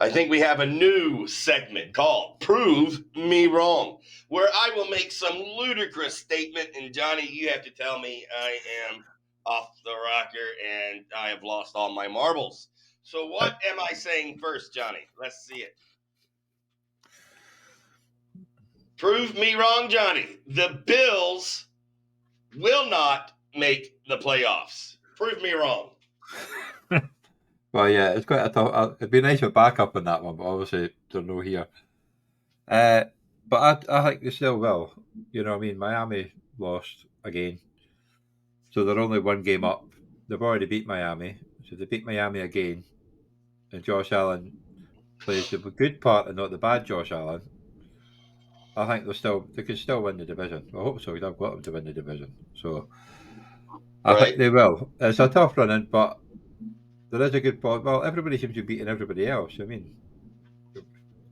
I think we have a new segment called Prove Me Wrong, where I will make some ludicrous statement, and Johnny, you have to tell me I am off the rocker and I have lost all my marbles. So, what am I saying first, Johnny? Let's see it. Prove me wrong, Johnny. The Bills will not make the playoffs. Prove me wrong. Well, yeah, it's quite a tough. It'd be nice for backup on that one, but obviously they're no here. But I think they still will. You know what I mean? Miami lost again, so they're only one game up. They've already beat Miami, so they beat Miami again, and Josh Allen plays the good part and not the bad Josh Allen. I think they can still win the division. I hope so. Because I've got them to win the division, so I think Right? they will. It's a tough run-in, but there is a good part. Well, everybody seems to be beating everybody else. I mean,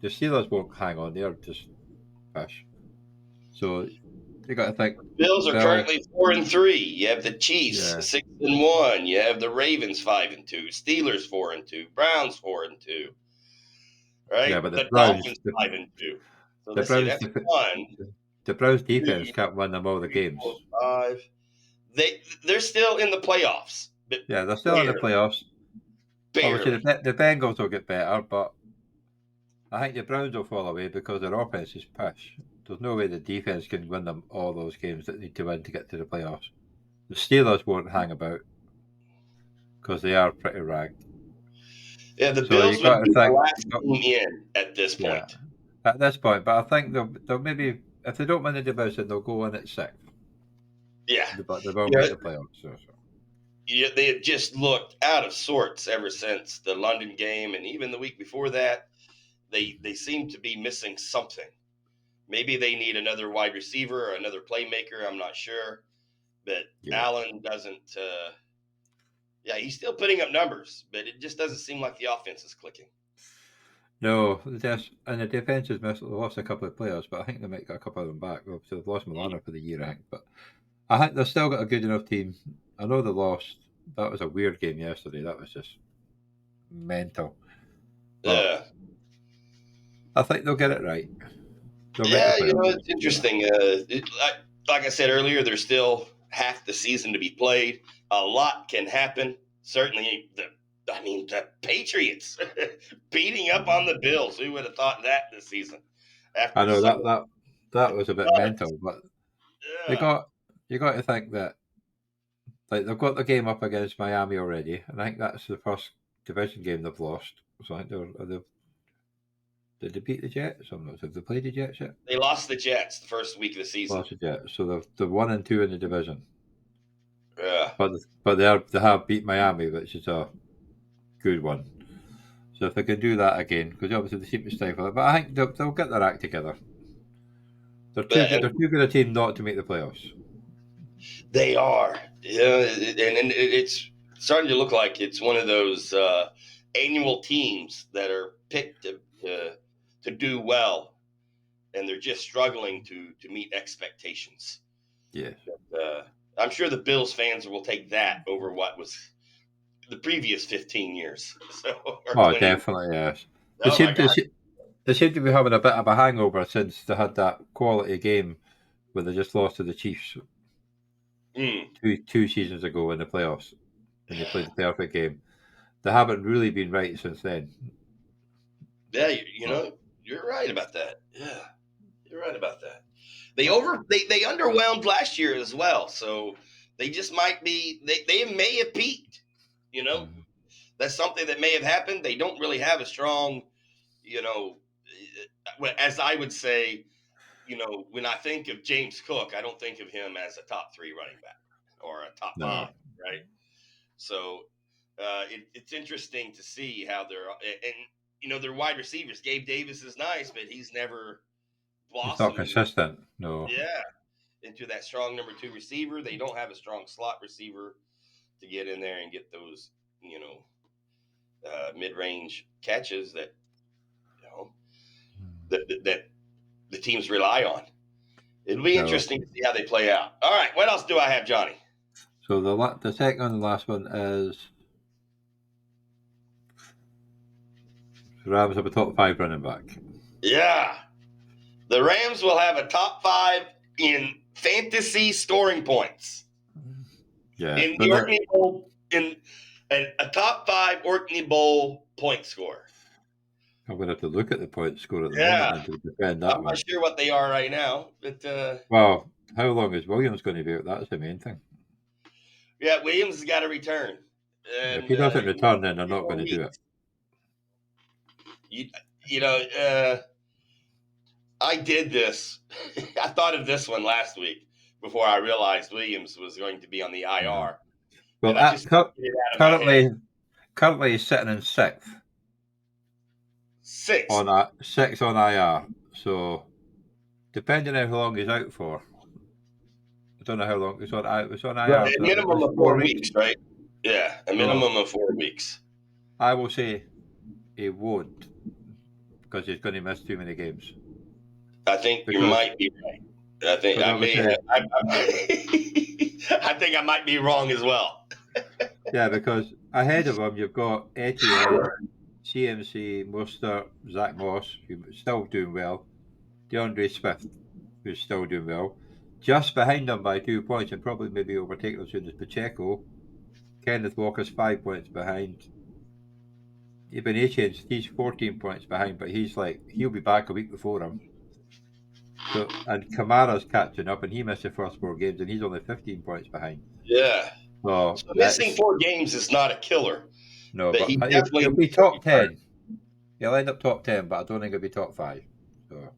the Steelers won't hang on; they're just fish. So you got to think. Bills are Well, currently 4-3. You have the Chiefs yeah, 6-1. You have the Ravens 5-2. Steelers 4-2. Browns 4-2. yeah, Right? but The Dolphins 5-2. So The let's see. Browns, That's one, the Browns defense two, can't win them all the three, four, games. five. They're still in the playoffs, but Yeah, they're still in the barely, playoffs. Obviously, barely. the Bengals will get better, but I think the Browns will fall away because their offense is pish. There's no way the defense can win them all those games that need to win to get to the playoffs. The Steelers won't hang about because they are pretty ranked. Yeah, the So you Bills would got to be the think, last team in at this yeah, point. at this point. But I think they'll maybe if they don't win the division, they'll go in at sixth. Yeah. But they will Yeah, make the playoffs. So. yeah, they had just looked out of sorts ever since the London game, and even the week before that, they seem to be missing something. Maybe they need another wide receiver or another playmaker. I'm not sure, but Yeah. Allen doesn't. Yeah, he's still putting up numbers, but it just doesn't seem like the offense is clicking. No, and the defense has lost a couple of players, but I think they might get a couple of them back. Obviously, they've lost Milano for the year, I think, but I think they've still got a good enough team. I know they lost. That was a weird game yesterday. That was just mental. But Yeah, I think they'll get it right. They'll make the yeah, playoffs. it's interesting. Like I said earlier, there's still half the season to be played. A lot can happen. Certainly, the Patriots beating up on the Bills. Who would have thought that this season? I After know so that was a bit much, mental, but you yeah, got you got to think that like they've got the game up against Miami already, and I think that's the first division game they've lost. So I think did they beat the Jets? I'm not sure. Have they played the Jets yet? they lost the Jets the first week of the season. Lost the Jets. So they're 1-2 in the division. Yeah, But they have beat Miami, which is a good one. So if they can do that again, because obviously they seem to stifle it, but I think they'll get their act together. They're too good. but They're too good a team not to make the playoffs. they are. Yeah, and it's starting to look like it's one of those annual teams that are picked to do well, and they're just struggling to meet expectations. Yes. I'm sure the Bills fans will take that over what was the previous 15 years. So or Oh, 20. definitely yes. They Oh my seem to God! they seem to be having a bit of a hangover since they had that quality game where they just lost to the Chiefs Mm. two seasons ago in the playoffs when they played the perfect game. They haven't really been right since then. Yeah, But you're right about that. Yeah, you're right about that. They underwhelmed last year as well, so they just might be they may have peaked. You know, Mhm. that's something that may have happened. They don't really have a strong, you know, as I would say, when I think of James Cook, I don't think of him as a top three running back or a top No. five, right? So it's interesting to see how their wide receivers. Gabe Davis is nice, but he's never It's not blossomed. consistent. No. Yeah, into that strong number two receiver. They don't have a strong slot receiver to get in there and get those, mid-range catches that you know that the teams rely on. It'll be No. interesting to see how they play out. All right, what else do I have, Johnny? So the second and the last one is The Rams have a top 5 running back. Yeah. The Rams will have a top 5 in fantasy scoring points. Yeah. In the Orkney Bowl, in a top 5 Orkney Bowl point score. I'm going to have to look at the point score at the Yeah. moment and to defend that I'm one. not sure what they are right now, but Well, how long is Williams going to be out? That's the main thing. yeah, Williams has got to return. And, If he doesn't return, then they're not going to do it. You know, I did this. I thought of this one last week before I realized Williams was going to be on the IR. Well, currently he's sitting in 6th. 6 on IR. So, depending on how long he's out for, I don't know how long it's on IR. A minimum of 4 weeks, right? Yeah, a minimum of 4 weeks. I will say he won't, because he's going to miss too many games. I think you might be right. I think I think I might be wrong as well. Yeah, because ahead of him you've got Etienne, CMC, Mostert, Zach Moss, who's still doing well, DeAndre Swift, who's still doing well. Just behind them by 2 points, and probably maybe overtake them soon, is Pacheco. Kenneth Walker's 5 points behind. Even Etienne, he's 14 points behind, but he'll be back a week before him. So, and Kamara's catching up, and he missed the first 4 games, and he's only 15 points behind. Yeah. So missing 4 games is not a killer. No, but he'll be top 10. He'll end up top 10, but I don't think he'll be top 5. So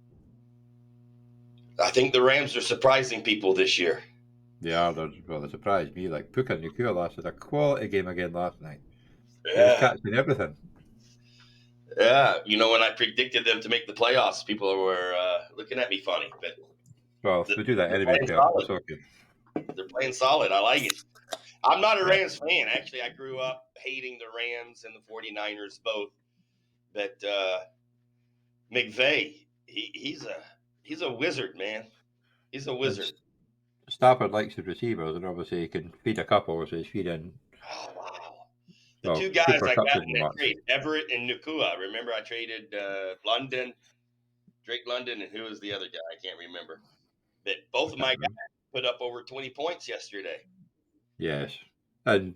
I think the Rams are surprising people this year. They are. They surprised me. Like Puka Nacua lasted a quality game again last night. Yeah. He was catching everything. Yeah, when I predicted them to make the playoffs, people were looking at me funny. But we do that anyway. It's okay. They're playing solid. I like it. I'm not a Rams fan. Actually, I grew up hating the Rams and the 49ers both. But McVay, he's a wizard, man. He's a wizard. Stafford likes his receivers, and obviously he can feed a couple, so he's feeding. Oh, wow. The 2 guys I got in that trade, Everett and Nacua. Remember, I traded Drake London, and who was the other guy? I can't remember. But both of my guys put up over 20 points yesterday. Yes. And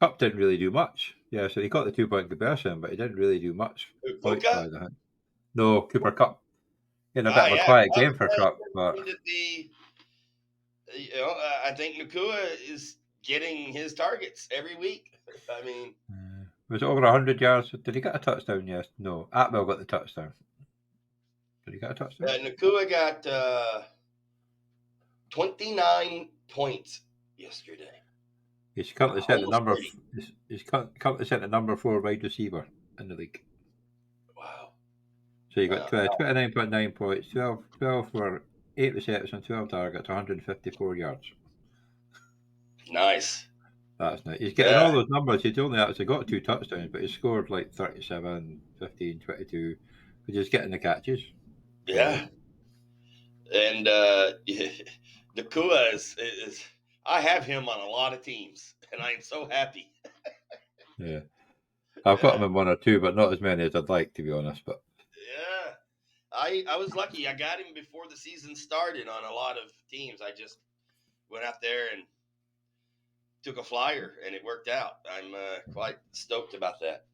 Cup didn't really do much. Yeah, so he got the 2-point conversion, but he didn't really do much. No, Cooper Cup. A bit of a quiet game for Cup. But I think Nacua is getting his targets every week. I mean, was it over 100 yards? Did he get a touchdown? Yes. No. Atwell got the touchdown. Did he get a touchdown? Nacua got 29 points yesterday. He's currently set the number. He's currently set the number 4 wide receiver in the league. Wow! So you got 29.9 points, 12 for 8 receptions, 12 targets, 154 yards. Nice. That's nice. He's getting all those numbers. He's only actually got 2 touchdowns, but he scored like 37, 15, 22, which is getting the catches. Yeah. And Nacua is I have him on a lot of teams, and I am so happy. Yeah. I've got him in 1 or 2, but not as many as I'd like, to be honest. But yeah. I was lucky. I got him before the season started on a lot of teams. I just went out there and took a flyer, and it worked out. I'm quite stoked about that.